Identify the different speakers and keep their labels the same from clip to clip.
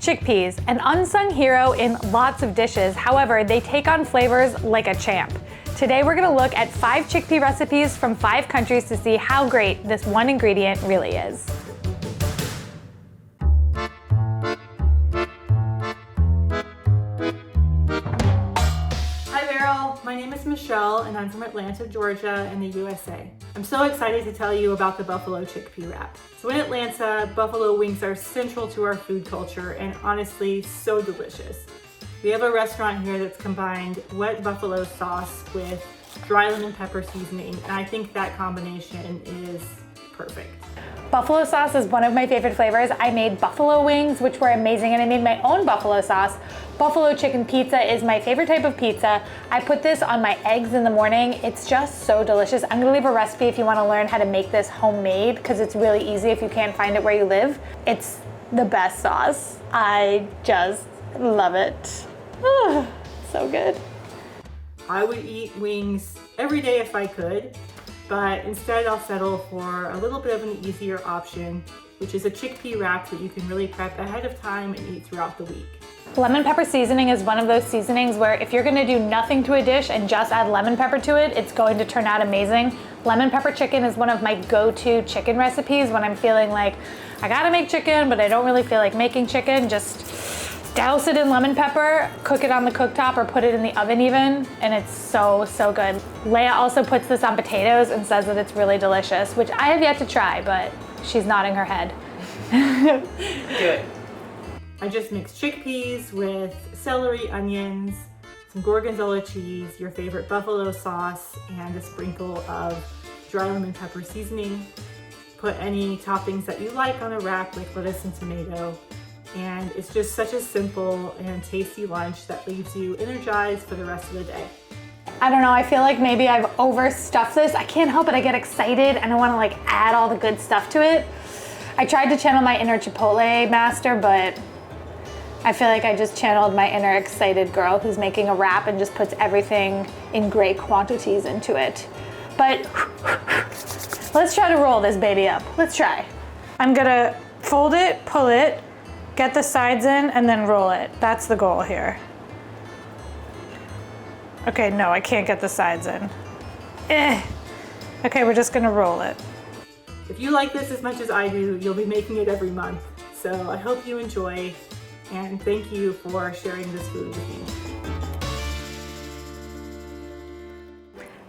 Speaker 1: Chickpeas, an unsung hero in lots of dishes. However, they take on flavors like a champ. Today we're gonna look at 5 chickpea recipes from 5 countries to see how great this one ingredient really is.
Speaker 2: Hi Beryl, my name is Michelle and I'm from Atlanta, Georgia in the USA. I'm so excited to tell you about the buffalo chickpea wrap. So in Atlanta, buffalo wings are central to our food culture and honestly so delicious. We have a restaurant here that's combined wet buffalo sauce with dry lemon pepper seasoning, and I think that combination is perfect.
Speaker 1: Buffalo sauce is one of my favorite flavors. I made buffalo wings, which were amazing, and I made my own buffalo sauce. Buffalo chicken pizza is my favorite type of pizza. I put this on my eggs in the morning. It's just so delicious. I'm gonna leave a recipe if you wanna learn how to make this homemade, because it's really easy if you can't find it where you live. It's the best sauce. I just love it. Oh, so good.
Speaker 2: I would eat wings every day if I could, but instead I'll settle for a little bit of an easier option, which is a chickpea wrap that you can really prep ahead of time and eat throughout the week.
Speaker 1: Lemon pepper seasoning is one of those seasonings where if you're gonna do nothing to a dish and just add lemon pepper to it, it's going to turn out amazing. Lemon pepper chicken is one of my go-to chicken recipes when I'm feeling like I gotta make chicken, but I don't really feel like making chicken. Just douse it in lemon pepper, cook it on the cooktop or put it in the oven even, and it's so, so good. Leia also puts this on potatoes and says that it's really delicious, which I have yet to try, but she's nodding her head.
Speaker 2: Good. I just mixed chickpeas with celery, onions, some gorgonzola cheese, your favorite buffalo sauce, and a sprinkle of dry lemon pepper seasoning. Put any toppings that you like on a wrap, like lettuce and tomato. And it's just such a simple and tasty lunch that leaves you energized for the rest of the day.
Speaker 1: I don't know, I feel like maybe I've overstuffed this. I can't help it, I get excited and I wanna like add all the good stuff to it. I tried to channel my inner Chipotle master, but I feel like I just channeled my inner excited girl who's making a wrap and just puts everything in great quantities into it. But let's try to roll this baby up. Let's try. I'm gonna fold it, pull it, get the sides in, and then roll it. That's the goal here. Okay, no, I can't get the sides in. Okay, we're just gonna roll it.
Speaker 2: If you like this as much as I do, you'll be making it every month. So I hope you enjoy, and thank you for sharing this food with me.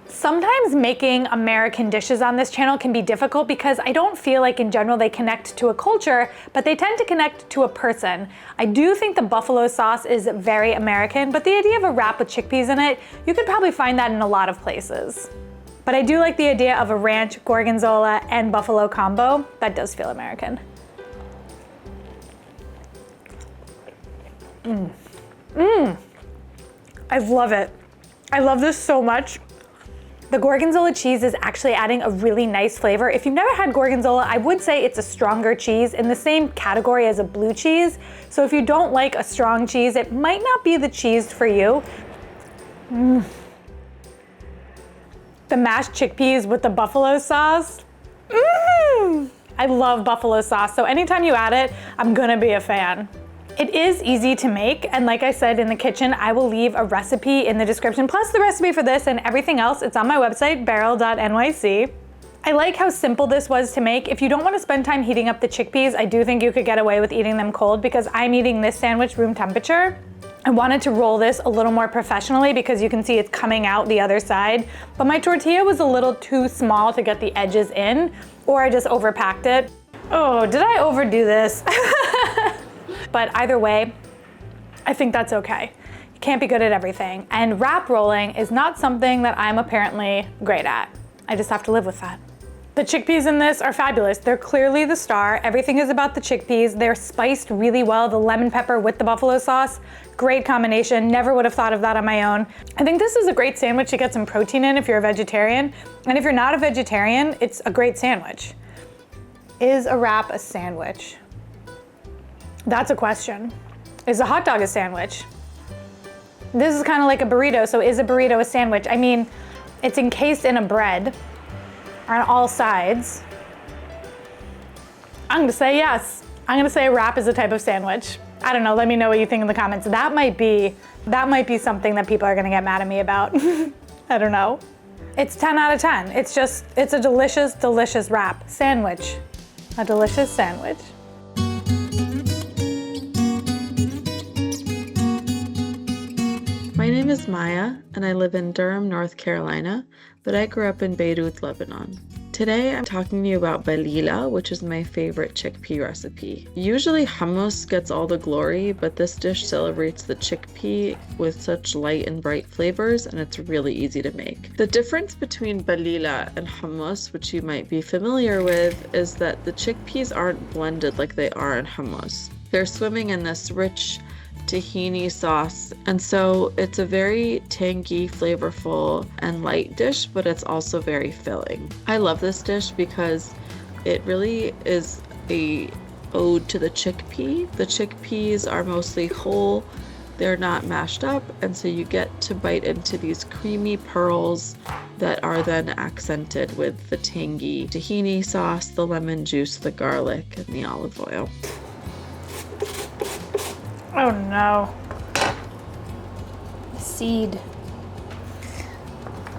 Speaker 1: Sometimes making American dishes on this channel can be difficult because I don't feel like in general they connect to a culture, but they tend to connect to a person. I do think the buffalo sauce is very American, but the idea of a wrap with chickpeas in it, you could probably find that in a lot of places. But I do like the idea of a ranch, gorgonzola, and buffalo combo. That does feel American. I love it. I love this so much. The gorgonzola cheese is actually adding a really nice flavor. If you've never had gorgonzola, I would say it's a stronger cheese in the same category as a blue cheese. So if you don't like a strong cheese, it might not be the cheese for you. The mashed chickpeas with the buffalo sauce. I love buffalo sauce, so anytime you add it, I'm gonna be a fan. It is easy to make, and like I said in the kitchen, I will leave a recipe in the description, plus the recipe for this and everything else. It's on my website, beryl.nyc. I like how simple this was to make. If you don't want to spend time heating up the chickpeas, I do think you could get away with eating them cold because I'm eating this sandwich room temperature. I wanted to roll this a little more professionally because you can see it's coming out the other side, but my tortilla was a little too small to get the edges in, or I just overpacked it. Oh, did I overdo this? But either way, I think that's okay. You can't be good at everything. And wrap rolling is not something that I'm apparently great at. I just have to live with that. The chickpeas in this are fabulous. They're clearly the star. Everything is about the chickpeas. They're spiced really well. The lemon pepper with the buffalo sauce, great combination. Never would have thought of that on my own. I think this is a great sandwich to get some protein in if you're a vegetarian. And if you're not a vegetarian, it's a great sandwich. Is a wrap a sandwich? That's a question. Is a hot dog a sandwich? This is kind of like a burrito, so is a burrito a sandwich? I mean, it's encased in a bread on all sides. I'm gonna say yes. I'm gonna say a wrap is a type of sandwich. I don't know, let me know what you think in the comments. That might be something that people are gonna get mad at me about. I don't know. It's 10 out of 10. It's a delicious, delicious wrap. Sandwich. A delicious sandwich.
Speaker 3: My name is Maya, and I live in Durham, North Carolina, but I grew up in Beirut, Lebanon. Today I'm talking to you about Balila, which is my favorite chickpea recipe. Usually hummus gets all the glory, but this dish celebrates the chickpea with such light and bright flavors, and it's really easy to make. The difference between Balila and hummus, which you might be familiar with, is that the chickpeas aren't blended like they are in hummus. They're swimming in this rich tahini sauce, and so it's a very tangy, flavorful, and light dish, but it's also very filling. I love this dish because it really is a ode to the chickpea. The chickpeas are mostly whole, they're not mashed up, and so you get to bite into these creamy pearls that are then accented with the tangy tahini sauce, the lemon juice, the garlic, and the olive oil.
Speaker 1: Oh no. Seed.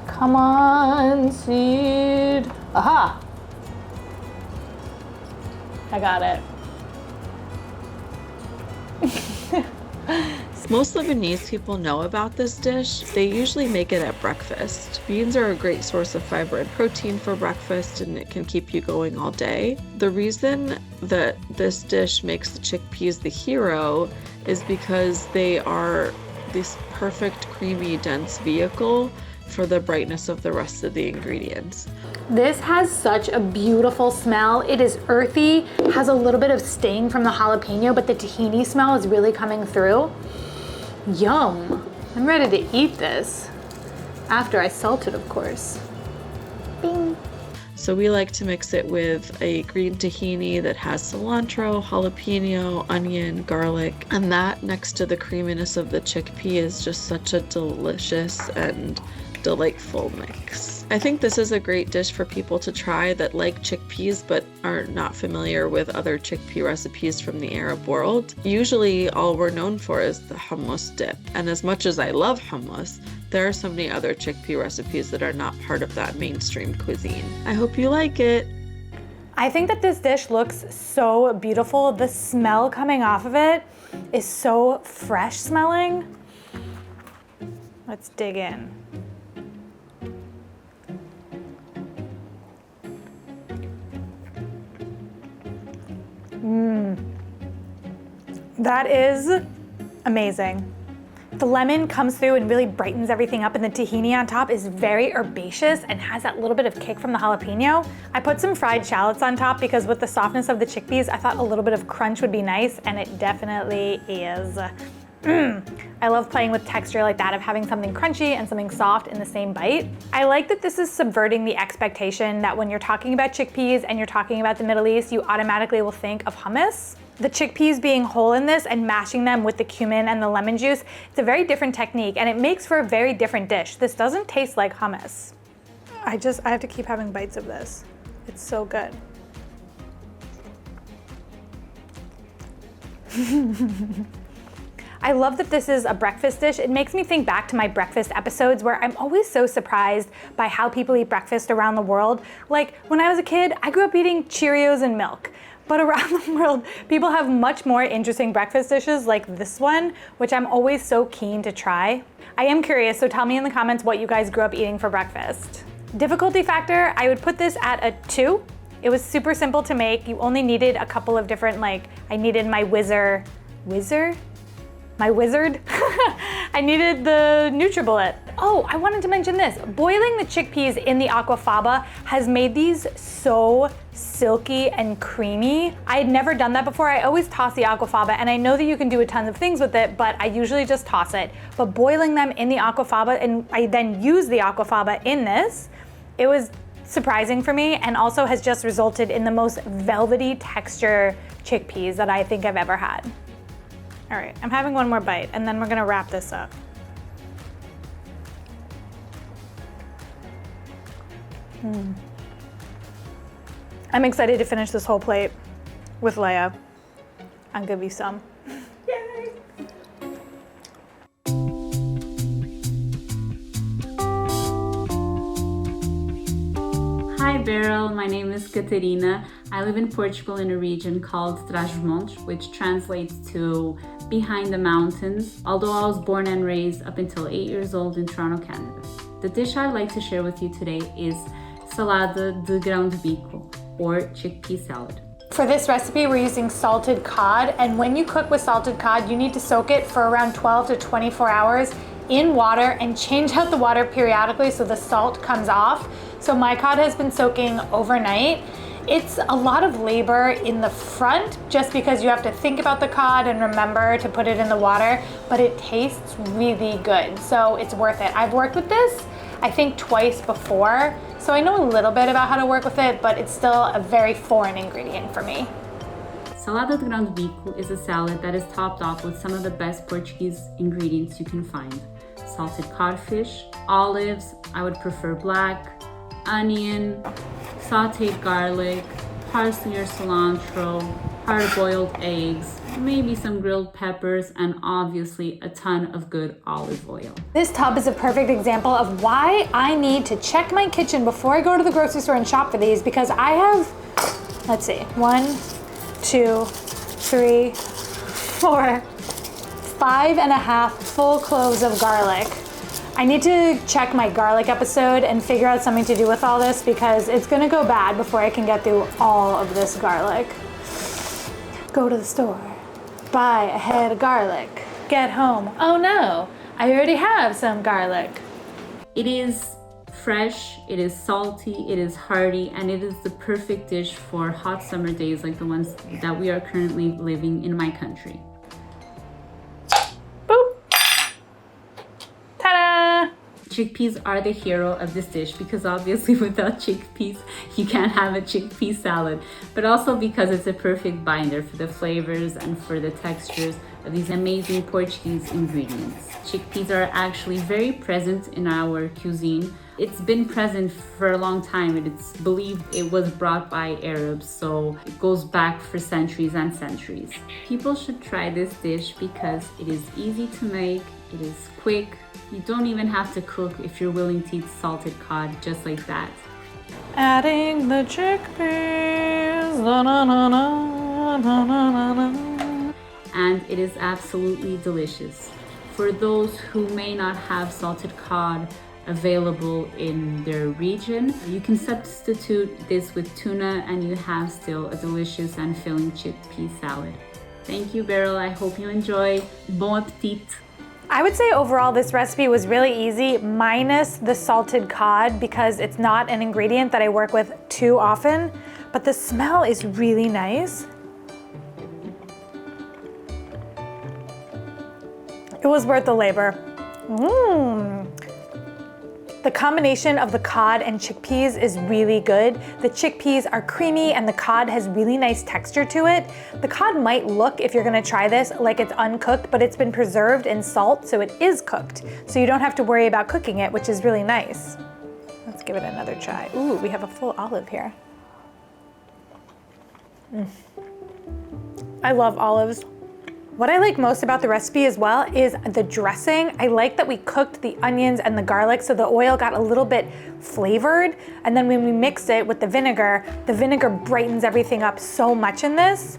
Speaker 1: Come on, seed. Aha! I got it.
Speaker 3: Most Lebanese people know about this dish. They usually make it at breakfast. Beans are a great source of fiber and protein for breakfast, and it can keep you going all day. The reason that this dish makes the chickpeas the hero is because they are this perfect, creamy, dense vehicle for the brightness of the rest of the ingredients.
Speaker 1: This has such a beautiful smell. It is earthy, has a little bit of sting from the jalapeno, but the tahini smell is really coming through. Yum. I'm ready to eat this. After I salt it, of course. Bing.
Speaker 3: So we like to mix it with a green tahini that has cilantro, jalapeno, onion, garlic, and that next to the creaminess of the chickpea is just such a delicious and delightful mix. I think this is a great dish for people to try that like chickpeas but are not familiar with other chickpea recipes from the Arab world. Usually all we're known for is the hummus dip, and as much as I love hummus, there are so many other chickpea recipes that are not part of that mainstream cuisine. I hope you like it.
Speaker 1: I think that this dish looks so beautiful. The smell coming off of it is so fresh smelling. Let's dig in. That is amazing. The lemon comes through and really brightens everything up, and the tahini on top is very herbaceous and has that little bit of kick from the jalapeno. I put some fried shallots on top because with the softness of the chickpeas, I thought a little bit of crunch would be nice, and it definitely is. I love playing with texture like that, of having something crunchy and something soft in the same bite. I like that this is subverting the expectation that when you're talking about chickpeas and you're talking about the Middle East, you automatically will think of hummus. The chickpeas being whole in this and mashing them with the cumin and the lemon juice, it's a very different technique, and it makes for a very different dish. This doesn't taste like hummus. I have to keep having bites of this. It's so good. I love that this is a breakfast dish. It makes me think back to my breakfast episodes where I'm always so surprised by how people eat breakfast around the world. Like when I was a kid, I grew up eating Cheerios and milk. But around the world, people have much more interesting breakfast dishes like this one, which I'm always so keen to try. I am curious, so tell me in the comments what you guys grew up eating for breakfast. Difficulty factor, I would put this at a 2. It was super simple to make. You only needed a couple of different, I needed my wizard? I needed the NutriBullet. Oh, I wanted to mention this. Boiling the chickpeas in the aquafaba has made these so silky and creamy. I had never done that before. I always toss the aquafaba, and I know that you can do a ton of things with it, but I usually just toss it. But boiling them in the aquafaba, and I then use the aquafaba in this, it was surprising for me, and also has just resulted in the most velvety texture chickpeas that I think I've ever had. All right, I'm having one more bite, and then we're gonna wrap this up. I'm excited to finish this whole plate with Leia. I'll give you some.
Speaker 2: Yay!
Speaker 4: Beryl, my name is Katarina. I live in Portugal in a region called Trás-os-Montes, which translates to behind the mountains, although I was born and raised up until 8 years old in Toronto, Canada. The dish I'd like to share with you today is Salada de Grão de Bico, or chickpea salad.
Speaker 1: For this recipe, we're using salted cod, and when you cook with salted cod, you need to soak it for around 12 to 24 hours in water and change out the water periodically so the salt comes off. So my cod has been soaking overnight. It's a lot of labor in the front just because you have to think about the cod and remember to put it in the water, but it tastes really good, so it's worth it. I've worked with this, I think, twice before, so I know a little bit about how to work with it, but it's still a very foreign ingredient for me.
Speaker 4: Salada de Grão de Bico is a salad that is topped off with some of the best Portuguese ingredients you can find. Salted codfish, olives, I would prefer black, onion, sauteed garlic, parsley or cilantro, hard-boiled eggs, maybe some grilled peppers, and obviously a ton of good olive oil.
Speaker 1: This tub is a perfect example of why I need to check my kitchen before I go to the grocery store and shop for these, because I have, let's see, 1, 2, 3, 4, 5.5 full cloves of garlic. I need to check my garlic episode and figure out something to do with all this because it's gonna go bad before I can get through all of this garlic. Go to the store, buy a head of garlic, get home. Oh no, I already have some garlic.
Speaker 4: It is fresh, it is salty, it is hearty, and it is the perfect dish for hot summer days like the ones that we are currently living in my country. Chickpeas are the hero of this dish because obviously without chickpeas, you can't have a chickpea salad, but also because it's a perfect binder for the flavors and for the textures of these amazing Portuguese ingredients. Chickpeas are actually very present in our cuisine. It's been present for a long time, and it's believed it was brought by Arabs, so it goes back for centuries and centuries. People should try this dish because it is easy to make, it is quick. You don't even have to cook if you're willing to eat salted cod just like that.
Speaker 1: Adding the chickpeas, na na na na na na na.
Speaker 4: And it is absolutely delicious. For those who may not have salted cod available in their region, you can substitute this with tuna and you have still a delicious and filling chickpea salad. Thank you, Beryl. I hope you enjoy. Bon appetit.
Speaker 1: I would say overall this recipe was really easy, minus the salted cod because it's not an ingredient that I work with too often, but the smell is really nice. It was worth the labor. The combination of the cod and chickpeas is really good. The chickpeas are creamy and the cod has really nice texture to it. The cod might look, if you're gonna try this, like it's uncooked, but it's been preserved in salt, so it is cooked. So you don't have to worry about cooking it, which is really nice. Let's give it another try. Ooh, we have a full olive here. I love olives. What I like most about the recipe as well is the dressing. I like that we cooked the onions and the garlic so the oil got a little bit flavored, and then when we mix it with the vinegar brightens everything up so much in this.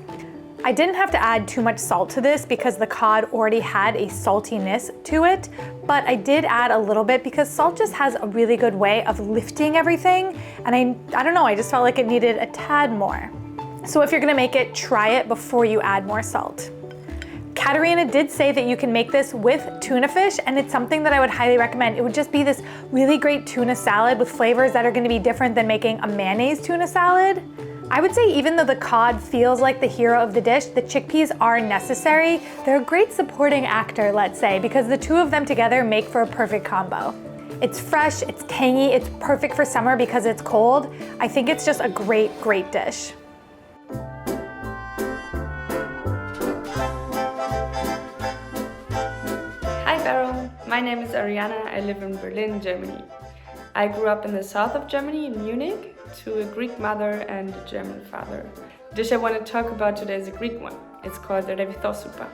Speaker 1: I didn't have to add too much salt to this because the cod already had a saltiness to it, but I did add a little bit because salt just has a really good way of lifting everything, and I don't know, I just felt like it needed a tad more. So if you're gonna make it, try it before you add more salt. Katarina did say that you can make this with tuna fish, and it's something that I would highly recommend. It would just be this really great tuna salad with flavors that are gonna be different than making a mayonnaise tuna salad. I would say even though the cod feels like the hero of the dish, the chickpeas are necessary. They're a great supporting actor, let's say, because the two of them together make for a perfect combo. It's fresh, it's tangy, it's perfect for summer because it's cold. I think it's just a great, great dish.
Speaker 5: Hi Beryl, my name is Arianna. I live in Berlin, Germany. I grew up in the south of Germany, in Munich, to a Greek mother and a German father. The dish I want to talk about today is a Greek one. It's called the Revithosoupa.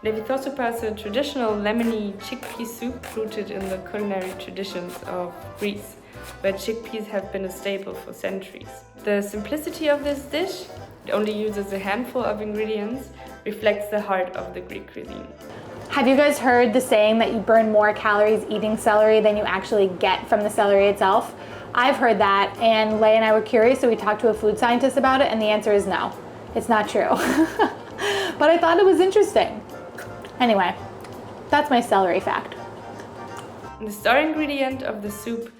Speaker 5: Revithosoupa is a traditional lemony chickpea soup rooted in the culinary traditions of Greece. where chickpeas have been a staple for centuries. The simplicity of this dish, it only uses a handful of ingredients, reflects the heart of the Greek cuisine.
Speaker 1: Have you guys heard the saying that you burn more calories eating celery than you actually get from the celery itself? I've heard that, and Leigh and I were curious, so we talked to a food scientist about it, and the answer is no. It's not true. But I thought it was interesting. Anyway, that's my celery fact.
Speaker 5: The star ingredient of the soup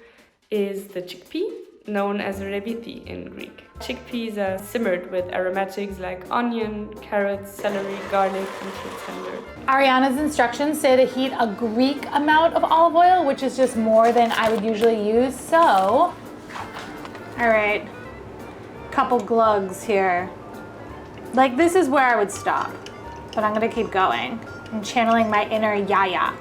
Speaker 5: is the chickpea, known as revithi in Greek. Chickpeas are simmered with aromatics like onion, carrots, celery, garlic until tender.
Speaker 1: Arianna's instructions say to heat a Greek amount of olive oil, which is just more than I would usually use, so... All right, couple glugs here. Like, this is where I would stop, but I'm gonna keep going. I'm channeling my inner yaya.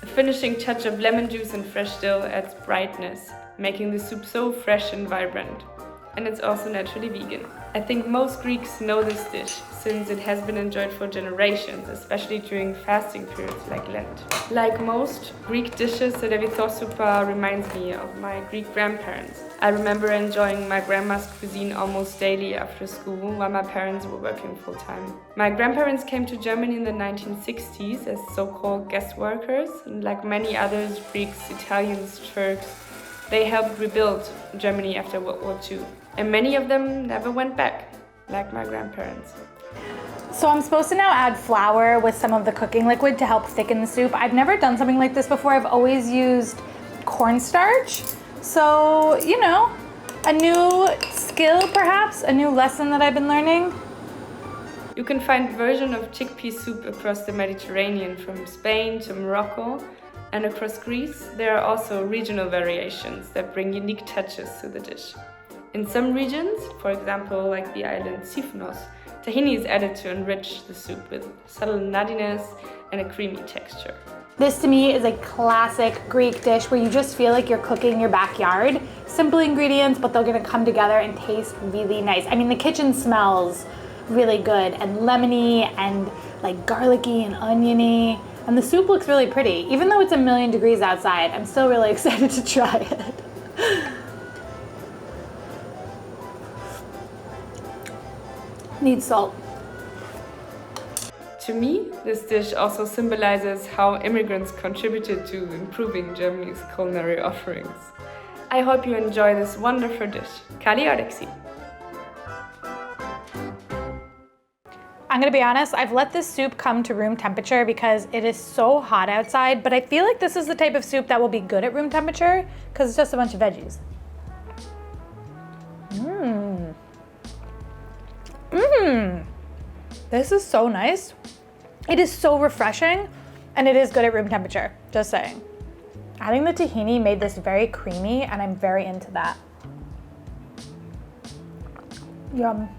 Speaker 5: A finishing touch of lemon juice and fresh dill adds brightness, making the soup so fresh and vibrant. And it's also naturally vegan. I think most Greeks know this dish, since it has been enjoyed for generations, especially during fasting periods like Lent. Like most Greek dishes, the Revithosoupa reminds me of my Greek grandparents. I remember enjoying my grandma's cuisine almost daily after school while my parents were working full-time. My grandparents came to Germany in the 1960s as so-called guest workers, and like many others, Greeks, Italians, Turks, they helped rebuild Germany after World War II. And many of them never went back, like my grandparents.
Speaker 1: So I'm supposed to now add flour with some of the cooking liquid to help thicken the soup. I've never done something like this before. I've always used cornstarch. So, you know, a new skill perhaps, a new lesson that I've been learning.
Speaker 5: You can find versions of chickpea soup across the Mediterranean, from Spain to Morocco, and across Greece there are also regional variations that bring unique touches to the dish. In some regions, for example like the island Sifnos, tahini is added to enrich the soup with subtle nuttiness and a creamy texture.
Speaker 1: This to me is a classic Greek dish where you just feel like you're cooking in your backyard. Simple ingredients, but they're gonna come together and taste really nice. I mean, the kitchen smells really good and lemony and like garlicky and oniony. And the soup looks really pretty. Even though it's 1,000,000 degrees outside, I'm still really excited to try it. Needs salt.
Speaker 5: To me, this dish also symbolizes how immigrants contributed to improving Germany's culinary offerings. I hope you enjoy this wonderful dish. Kali Alexi.
Speaker 1: I'm gonna be honest, I've let this soup come to room temperature because it is so hot outside, but I feel like this is the type of soup that will be good at room temperature because it's just a bunch of veggies. This is so nice. It is so refreshing, and it is good at room temperature, just saying. Adding the tahini made this very creamy, and I'm very into that. Yum.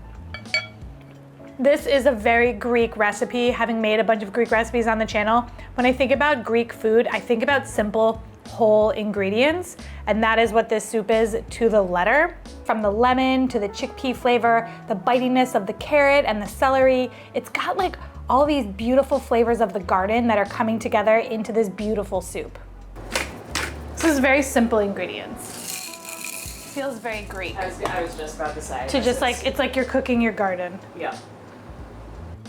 Speaker 1: This is a very Greek recipe, having made a bunch of Greek recipes on the channel. When I think about Greek food, I think about simple, whole ingredients, and that is what this soup is to the letter. From the lemon to the chickpea flavor, the bitiness of the carrot and the celery, it's got like all these beautiful flavors of the garden that are coming together into this beautiful soup. This is very simple ingredients. Feels very Greek.
Speaker 3: I was just about to say.
Speaker 1: To just like, it's like you're cooking your garden.
Speaker 3: Yeah.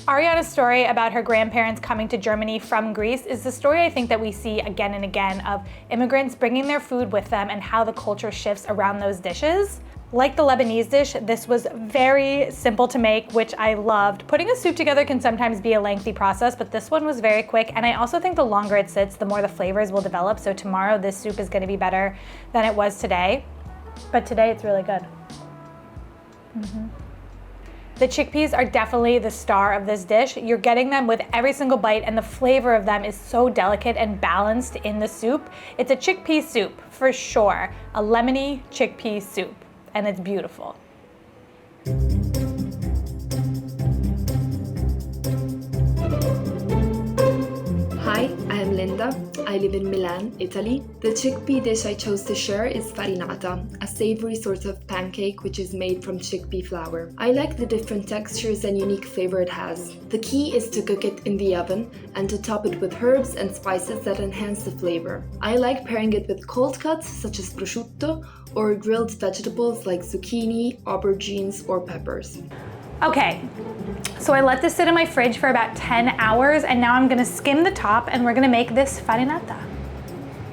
Speaker 1: Arianna's story about her grandparents coming to Germany from Greece is the story I think that we see again and again of immigrants bringing their food with them and how the culture shifts around those dishes. Like the Lebanese dish, this was very simple to make, which I loved. Putting a soup together can sometimes be a lengthy process, but this one was very quick, and I also think the longer it sits, the more the flavors will develop, so tomorrow this soup is gonna be better than it was today. But today it's really good. The chickpeas are definitely the star of this dish. You're getting them with every single bite, and the flavor of them is so delicate and balanced in the soup. It's a chickpea soup, for sure. A lemony chickpea soup, and it's beautiful.
Speaker 6: Hi, I am Linda. I live in Milan, Italy. The chickpea dish I chose to share is farinata, a savory sort of pancake which is made from chickpea flour. I like the different textures and unique flavor it has. The key is to cook it in the oven and to top it with herbs and spices that enhance the flavor. I like pairing it with cold cuts such as prosciutto or grilled vegetables like zucchini, aubergines, or peppers.
Speaker 1: Okay, so I let this sit in my fridge for about 10 hours and now I'm gonna skim the top and we're gonna make this farinata.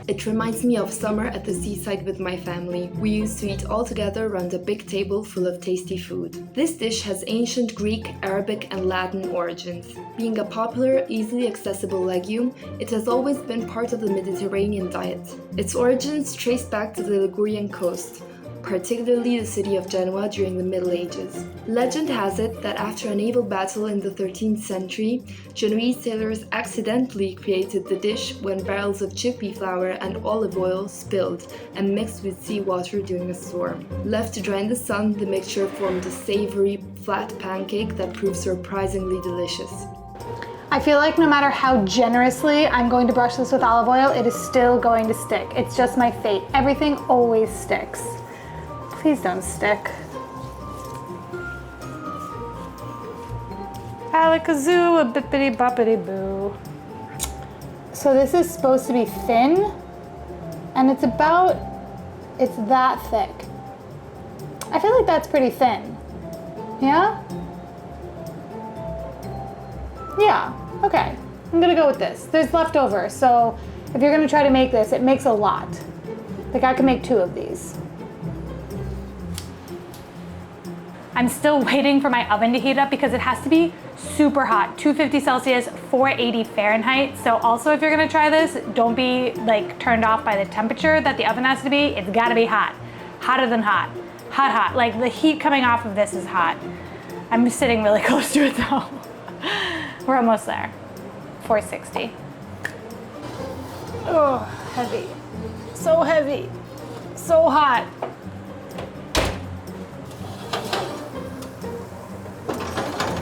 Speaker 6: It reminds me of summer at the seaside with my family. We used to eat all together around a big table full of tasty food. This dish has ancient Greek, Arabic, and Latin origins. Being a popular, easily accessible legume, it has always been part of the Mediterranean diet. Its origins trace back to the Ligurian coast, particularly the city of Genoa during the Middle Ages. Legend has it that after a naval battle in the 13th century, Genoese sailors accidentally created the dish when barrels of chickpea flour and olive oil spilled and mixed with seawater during a storm. Left to dry in the sun, the mixture formed a savory, flat pancake that proved surprisingly delicious.
Speaker 1: I feel like no matter how generously I'm going to brush this with olive oil, it is still going to stick. It's just my fate. Everything always sticks. Please don't stick. Alakazoo, a bippity boppity boo. So this is supposed to be thin, and it's that thick. I feel like that's pretty thin. Yeah? Yeah, okay. I'm gonna go with this. There's leftover, so if you're gonna try to make this, it makes a lot. Like I can make 2 of these. I'm still waiting for my oven to heat up because it has to be super hot, 250 Celsius, 480 Fahrenheit. So also if you're gonna try this, don't be like turned off by the temperature that the oven has to be. It's gotta be hot, hotter than hot, hot, hot. Like the heat coming off of this is hot. I'm sitting really close to it though. We're almost there, 460. Oh, heavy, so heavy, so hot.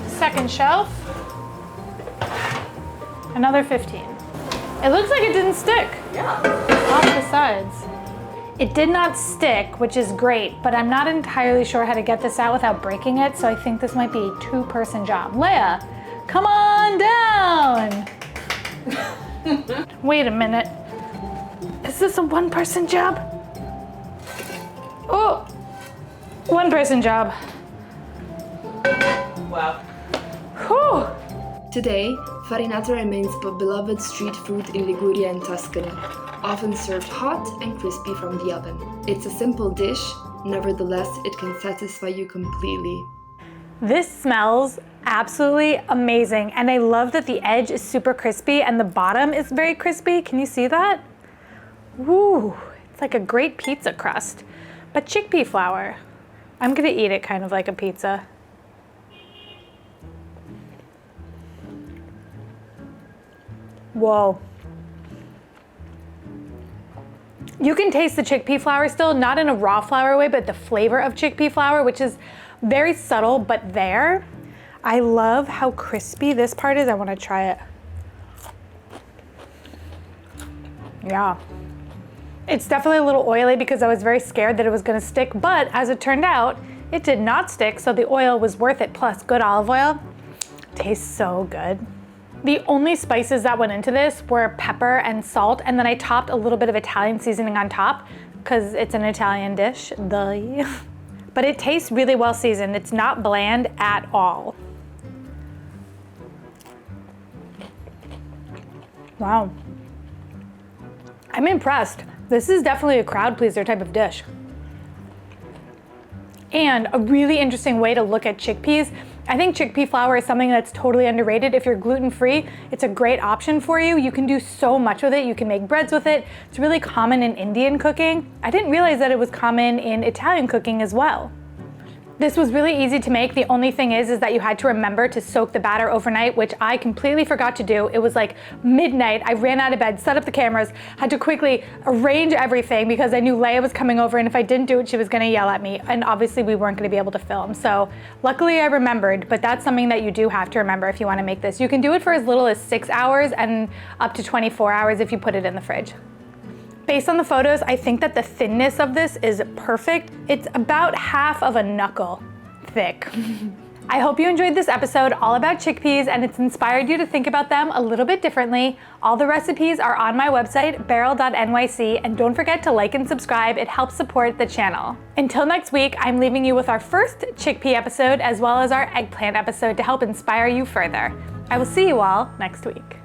Speaker 1: Second shelf, another 15. It looks like it didn't stick.
Speaker 2: Yeah.
Speaker 1: Off the sides. It did not stick, which is great, but I'm not entirely sure how to get this out without breaking it, so I think this might be a 2-person job. Leia, come on down. Wait a minute. Is this a 1-person job? Oh, 1-person job.
Speaker 2: Wow.
Speaker 1: Whew.
Speaker 6: Today, farinata remains a beloved street food in Liguria and Tuscany, often served hot and crispy from the oven. It's a simple dish, nevertheless, it can satisfy you completely.
Speaker 1: This smells absolutely amazing, and I love that the edge is super crispy and the bottom is very crispy. Can you see that? Woo, it's like a great pizza crust, but chickpea flour. I'm gonna eat it kind of like a pizza. Whoa. You can taste the chickpea flour still, not in a raw flour way, but the flavor of chickpea flour, which is very subtle, but there. I love how crispy this part is. I want to try it. Yeah. It's definitely a little oily because I was very scared that it was going to stick, but as it turned out, it did not stick, so the oil was worth it, plus good olive oil. Tastes so good. The only spices that went into this were pepper and salt, and then I topped a little bit of Italian seasoning on top because it's an Italian dish, but it tastes really well seasoned. It's not bland at all. Wow. I'm impressed. This is definitely a crowd pleaser type of dish. And a really interesting way to look at chickpeas. I think chickpea flour is something that's totally underrated. If you're gluten-free, it's a great option for you. You can do so much with it. You can make breads with it. It's really common in Indian cooking. I didn't realize that it was common in Italian cooking as well. This was really easy to make. The only thing is that you had to remember to soak the batter overnight, which I completely forgot to do. It was like midnight. I ran out of bed, set up the cameras, had to quickly arrange everything because I knew Leia was coming over, and if I didn't do it, she was gonna yell at me. And obviously we weren't gonna be able to film. So luckily I remembered, but that's something that you do have to remember if you wanna make this. You can do it for as little as 6 hours and up to 24 hours if you put it in the fridge. Based on the photos, I think that the thinness of this is perfect. It's about half of a knuckle thick. I hope you enjoyed this episode all about chickpeas and it's inspired you to think about them a little bit differently. All the recipes are on my website, beryl.nyc, and don't forget to like and subscribe. It helps support the channel. Until next week, I'm leaving you with our first chickpea episode as well as our eggplant episode to help inspire you further. I will see you all next week.